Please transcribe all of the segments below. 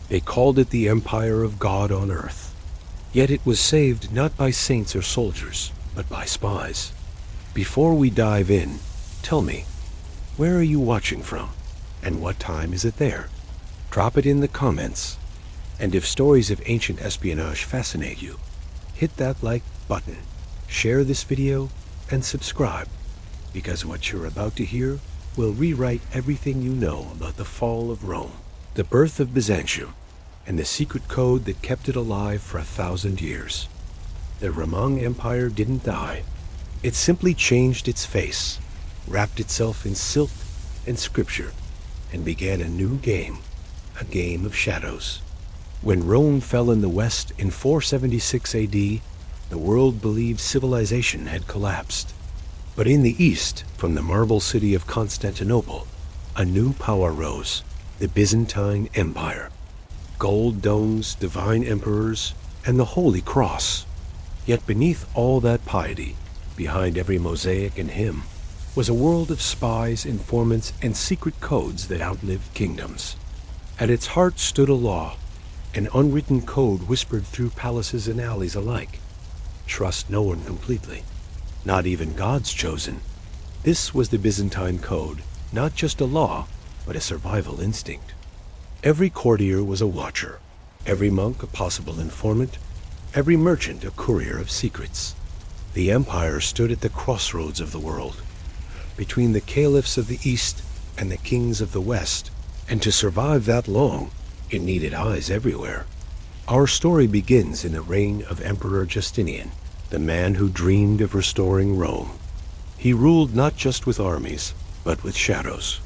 They called it the Empire of God on Earth. Yet it was saved not by saints or soldiers, but by spies. Before we dive in, tell me, where are you watching from? And what time is it there? Drop it in the comments. And if stories of ancient espionage fascinate you, hit that like button, share this video, and subscribe, because what you're about to hear will rewrite everything you know about the fall of Rome, the birth of Byzantium, and the secret code that kept it alive for 1,000 years. The Roman Empire didn't die. It simply changed its face, wrapped itself in silk and scripture, and began a new game, a game of shadows. When Rome fell in the West in 476 AD, the world believed civilization had collapsed. But in the East, from the marble city of Constantinople, a new power rose, the Byzantine Empire. Gold domes, divine emperors, and the Holy Cross. Yet beneath all that piety, behind every mosaic and hymn, was a world of spies, informants, and secret codes that outlived kingdoms. At its heart stood a law, an unwritten code whispered through palaces and alleys alike. Trust no one completely, not even God's chosen. This was the Byzantine Code, not just a law, but a survival instinct. Every courtier was a watcher, every monk a possible informant, every merchant a courier of secrets. The empire stood at the crossroads of the world, between the caliphs of the East and the kings of the West, and to survive that long, it needed eyes everywhere. Our story begins in the reign of Emperor Justinian, the man who dreamed of restoring Rome. He ruled not just with armies, but with shadows.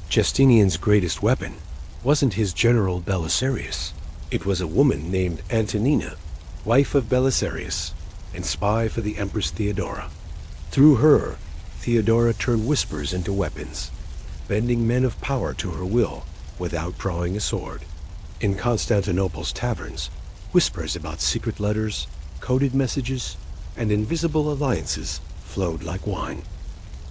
Justinian's greatest weapon wasn't his general Belisarius. It was a woman named Antonina, wife of Belisarius, and spy for the Empress Theodora. Through her, Theodora turned whispers into weapons, bending men of power to her will without drawing a sword. In Constantinople's taverns, whispers about secret letters, coded messages, and invisible alliances flowed like wine.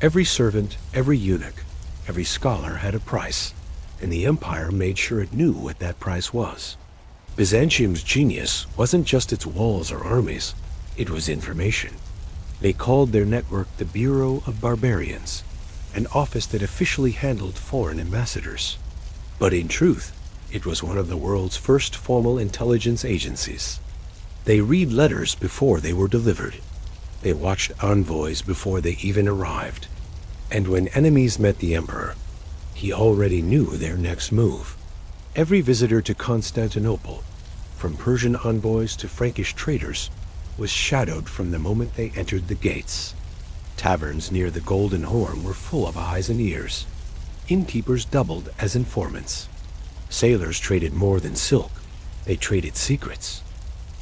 Every servant, every eunuch, every scholar had a price, and the empire made sure it knew what that price was. Byzantium's genius wasn't just its walls or armies, it was information. They called their network the Bureau of Barbarians, an office that officially handled foreign ambassadors. But in truth, it was one of the world's first formal intelligence agencies. They read letters before they were delivered. They watched envoys before they even arrived. And when enemies met the emperor, he already knew their next move. Every visitor to Constantinople, from Persian envoys to Frankish traders, was shadowed from the moment they entered the gates. Taverns near the Golden Horn were full of eyes and ears. Innkeepers doubled as informants. Sailors traded more than silk. They traded secrets.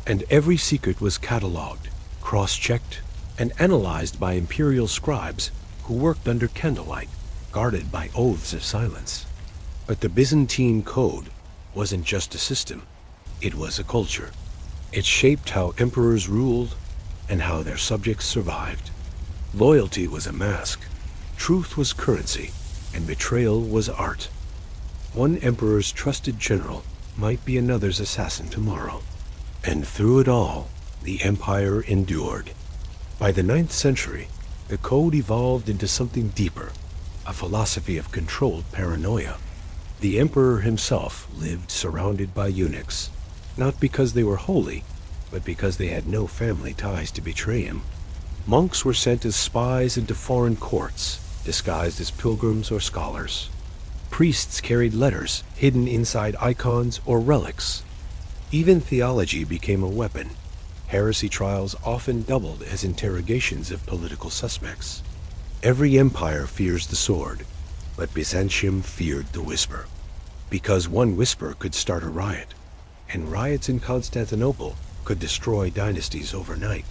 And every secret was catalogued, cross-checked, and analyzed by imperial scribes who worked under candlelight, guarded by oaths of silence. But the Byzantine Code wasn't just a system. It was a culture. It shaped how emperors ruled and how their subjects survived. Loyalty was a mask, truth was currency, and betrayal was art. One emperor's trusted general might be another's assassin tomorrow. And through it all, the empire endured. By the 9th century, the code evolved into something deeper, a philosophy of controlled paranoia. The emperor himself lived surrounded by eunuchs, not because they were holy, but because they had no family ties to betray him. Monks were sent as spies into foreign courts, disguised as pilgrims or scholars. Priests carried letters hidden inside icons or relics. Even theology became a weapon. Heresy trials often doubled as interrogations of political suspects. Every empire fears the sword, but Byzantium feared the whisper. Because one whisper could start a riot, and riots in Constantinople could destroy dynasties overnight.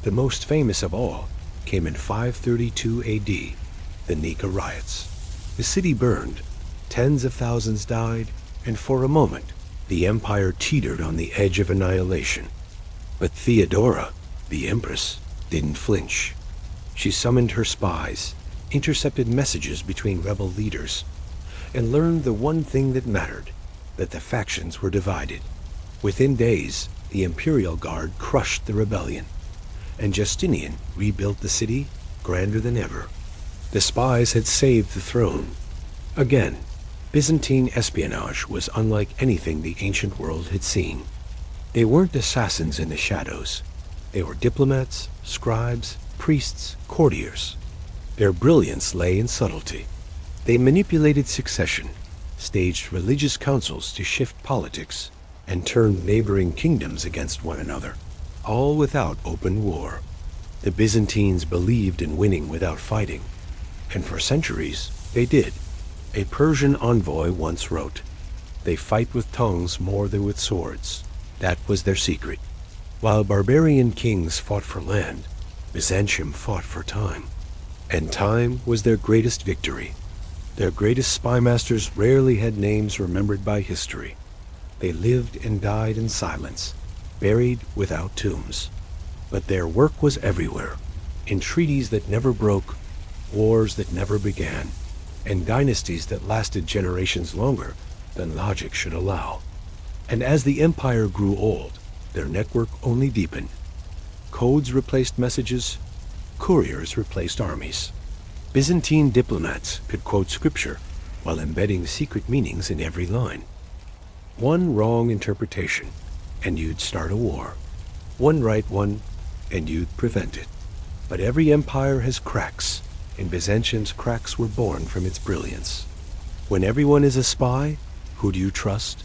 The most famous of all came in 532 AD, the Nika riots. The city burned, tens of thousands died, and for a moment, the empire teetered on the edge of annihilation. But Theodora, the empress, didn't flinch. She summoned her spies, intercepted messages between rebel leaders, and learned the one thing that mattered. that the factions were divided. Within days, the Imperial Guard crushed the rebellion, and Justinian rebuilt the city grander than ever. The spies had saved the throne. Again, Byzantine espionage was unlike anything the ancient world had seen. They weren't assassins in the shadows. They were diplomats, scribes, priests, courtiers. Their brilliance lay in subtlety. They manipulated succession, staged religious councils to shift politics, and turned neighboring kingdoms against one another, all without open war. The Byzantines believed in winning without fighting, and for centuries they did. A Persian envoy once wrote, "They fight with tongues more than with swords." That was their secret. While barbarian kings fought for land, Byzantium fought for time. And time was their greatest victory. Their greatest spy masters rarely had names remembered by history. They lived and died in silence, buried without tombs. But their work was everywhere, in treaties that never broke, wars that never began, and dynasties that lasted generations longer than logic should allow. And as the empire grew old, their network only deepened. Codes replaced messages, couriers replaced armies. Byzantine diplomats could quote scripture while embedding secret meanings in every line. One wrong interpretation, and you'd start a war. One right one, and you'd prevent it. But every empire has cracks, and Byzantium's cracks were born from its brilliance. When everyone is a spy, who do you trust?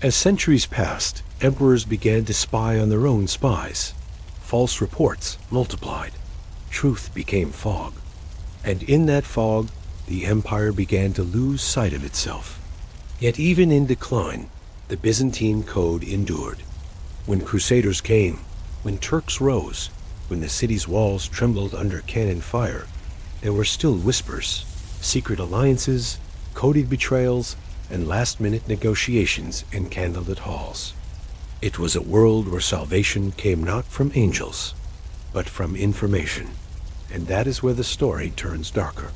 As centuries passed, emperors began to spy on their own spies. False reports multiplied. Truth became fog. And in that fog, the empire began to lose sight of itself. Yet even in decline, the Byzantine Code endured. When crusaders came, when Turks rose, when the city's walls trembled under cannon fire, there were still whispers, secret alliances, coded betrayals, and last-minute negotiations in candlelit halls. It was a world where salvation came not from angels, but from information. And that is where the story turns darker,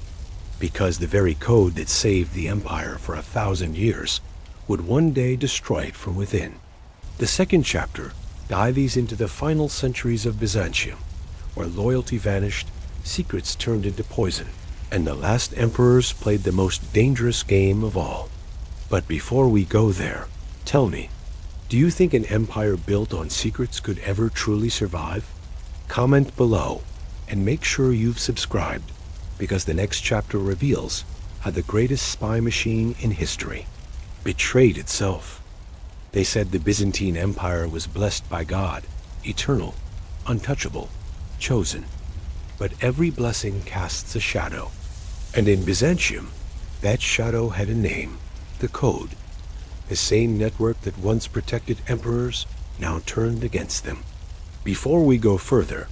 because the very code that saved the empire for 1,000 years would one day destroy it from within. The second chapter dives into the final centuries of Byzantium, where loyalty vanished, secrets turned into poison, and the last emperors played the most dangerous game of all. But before we go there, tell me, do you think an empire built on secrets could ever truly survive? Comment below, and make sure you've subscribed, because the next chapter reveals how the greatest spy machine in history betrayed itself. They said the Byzantine Empire was blessed by God, eternal, untouchable, chosen. But every blessing casts a shadow, and in Byzantium, that shadow had a name, the Code. The same network that once protected emperors now turned against them. Before we go further,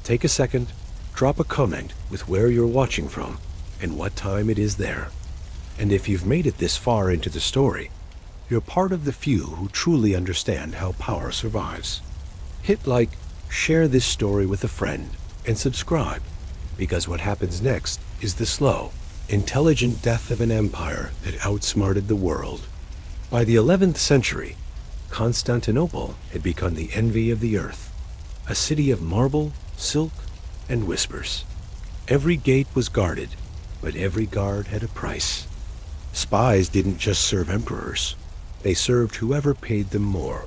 take a second, drop a comment with where you're watching from and what time it is there. And if you've made it this far into the story, you're part of the few who truly understand how power survives. Hit like, share this story with a friend, and subscribe, because what happens next is the slow, intelligent death of an empire that outsmarted the world. By the 11th century, Constantinople had become the envy of the earth, a city of marble, silk, and whispers. Every gate was guarded, but every guard had a price. Spies didn't just serve emperors. They served whoever paid them more.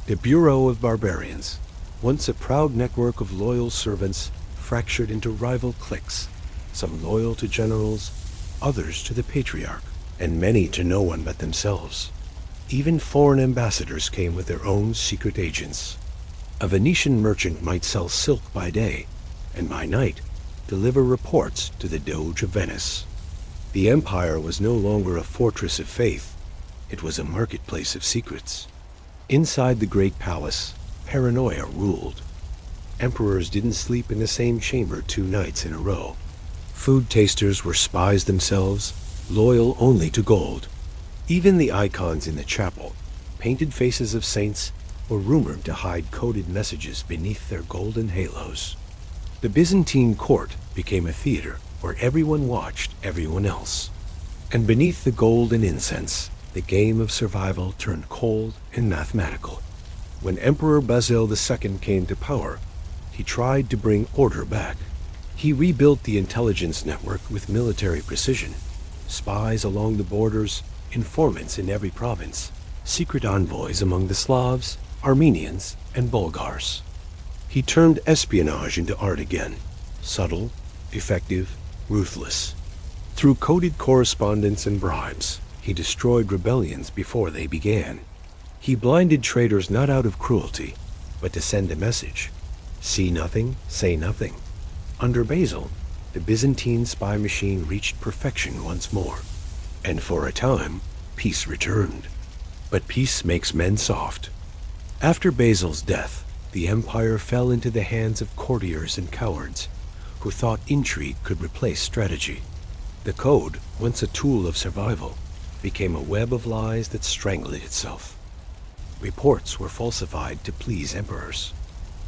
The Bureau of Barbarians, once a proud network of loyal servants, fractured into rival cliques, some loyal to generals, others to the patriarch, and many to no one but themselves. Even foreign ambassadors came with their own secret agents. A Venetian merchant might sell silk by day, and by night deliver reports to the Doge of Venice. The empire was no longer a fortress of faith. It was a marketplace of secrets. Inside the great palace, paranoia ruled. Emperors didn't sleep in the same chamber 2 nights in a row. Food tasters were spies themselves, loyal only to gold. Even the icons in the chapel, painted faces of saints, were rumored to hide coded messages beneath their golden halos. The Byzantine court became a theater where everyone watched everyone else. And beneath the gold and incense, The game of survival turned cold and mathematical. When Emperor Basil II came to power, he tried to bring order back. He rebuilt the intelligence network with military precision. Spies along the borders, informants in every province, secret envoys among the Slavs, Armenians, and Bulgars. He turned espionage into art again, subtle, effective, ruthless. Through coded correspondence and bribes, he destroyed rebellions before they began. He blinded traitors not out of cruelty, but to send a message. See nothing, say nothing. Under Basil, the Byzantine spy machine reached perfection once more, and for a time, peace returned. But peace makes men soft. After Basil's death, the empire fell into the hands of courtiers and cowards who thought intrigue could replace strategy. The code, once a tool of survival, became a web of lies that strangled itself. Reports were falsified to please emperors.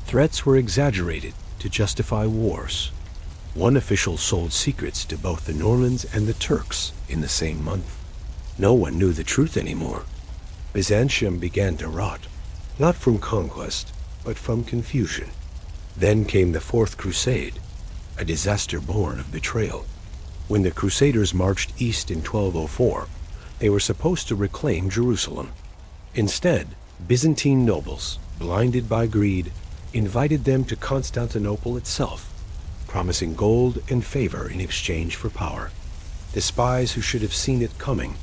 Threats were exaggerated to justify wars. One official sold secrets to both the Normans and the Turks in the same month. No one knew the truth anymore. Byzantium began to rot, not from conquest, but from confusion. Then came the Fourth Crusade, a disaster born of betrayal. When the Crusaders marched east in 1204, they were supposed to reclaim Jerusalem. Instead, Byzantine nobles, blinded by greed, invited them to Constantinople itself, promising gold and favor in exchange for power. The spies who should have seen it coming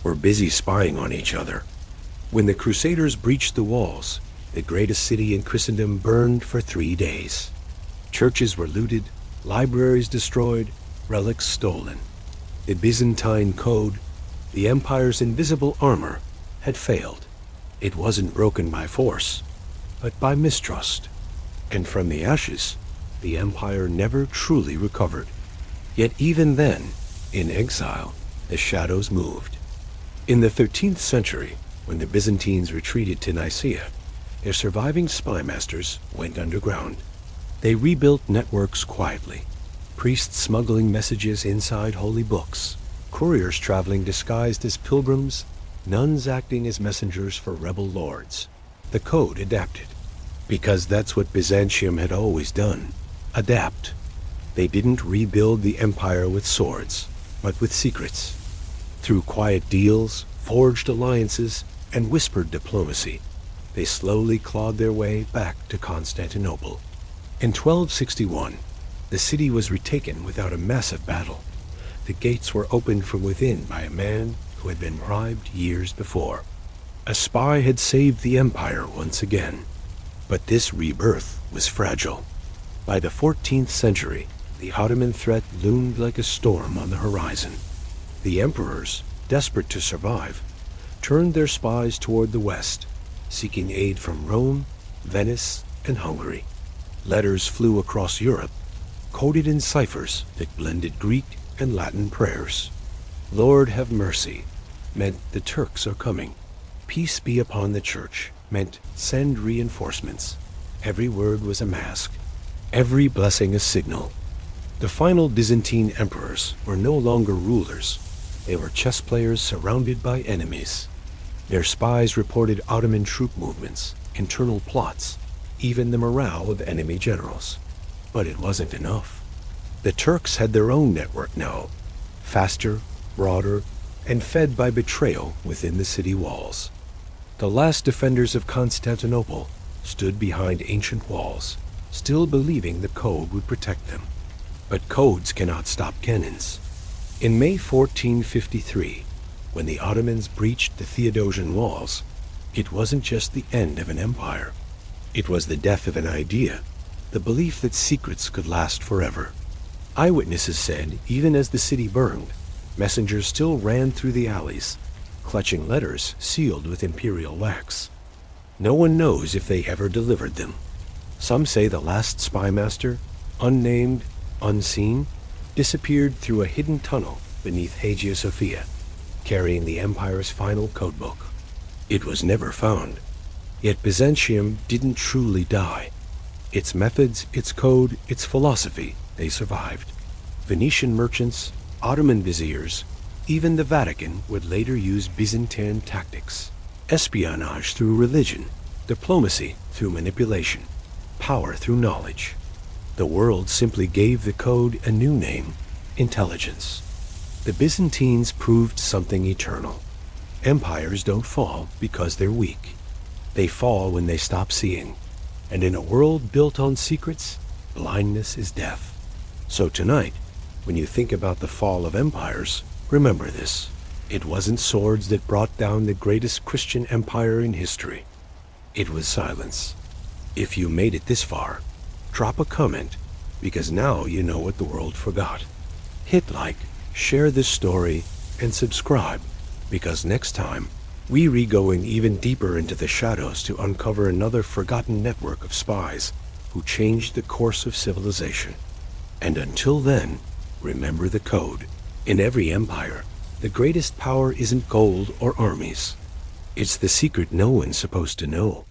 were busy spying on each other. When the Crusaders breached the walls, the greatest city in Christendom burned for 3 days. Churches were looted, libraries destroyed, relics stolen. The Byzantine Code, the empire's invisible armor, had failed. It wasn't broken by force, but by mistrust. And from the ashes, the empire never truly recovered. Yet even then, in exile, the shadows moved. In the 13th century, when the Byzantines retreated to Nicaea, their surviving spy masters went underground. They rebuilt networks quietly. Priests smuggling messages inside holy books, couriers traveling disguised as pilgrims, nuns acting as messengers for rebel lords. The code adapted, because that's what Byzantium had always done, adapt. They didn't rebuild the empire with swords, but with secrets. Through quiet deals, forged alliances, and whispered diplomacy, they slowly clawed their way back to Constantinople. In 1261, the city was retaken without a massive battle. The gates were opened from within by a man who had been bribed years before. A spy had saved the empire once again. But this rebirth was fragile. By the 14th century, the Ottoman threat loomed like a storm on the horizon. The emperors, desperate to survive, turned their spies toward the west, seeking aid from Rome, Venice, and Hungary. Letters flew across Europe, coded in ciphers that blended Greek and Latin prayers. Lord have mercy meant the Turks are coming. Peace be upon the church meant send reinforcements. Every word was a mask, every blessing a signal. The final Byzantine emperors were no longer rulers. They were chess players surrounded by enemies. Their spies reported Ottoman troop movements, internal plots, even the morale of enemy generals. But it wasn't enough. The Turks had their own network now, faster, broader, and fed by betrayal within the city walls. The last defenders of Constantinople stood behind ancient walls, still believing the code would protect them. But codes cannot stop cannons. In May 1453, when the Ottomans breached the Theodosian walls, it wasn't just the end of an empire. It was the death of an idea, the belief that secrets could last forever. Eyewitnesses said even as the city burned, messengers still ran through the alleys, clutching letters sealed with imperial wax. No one knows if they ever delivered them. Some say the last spy master, unnamed, unseen, disappeared through a hidden tunnel beneath Hagia Sophia, carrying the empire's final codebook. It was never found. Yet Byzantium didn't truly die. Its methods, its code, its philosophy, they survived. Venetian merchants, Ottoman viziers, Even the Vatican would later use Byzantine tactics: espionage through religion, diplomacy through manipulation, power through knowledge. The world simply gave the code a new name: intelligence. The Byzantines proved something eternal. Empires don't fall because they're weak. They fall when they stop seeing. And in a world built on secrets, blindness is death. So tonight, when you think about the fall of empires, remember this: it wasn't swords that brought down the greatest Christian empire in history. It was silence. If you made it this far, drop a comment, because now you know what the world forgot. Hit like, share this story, and subscribe, because next time, we're going even deeper into the shadows to uncover another forgotten network of spies who changed the course of civilization. And until then, remember the code. In every empire, the greatest power isn't gold or armies. It's the secret no one's supposed to know.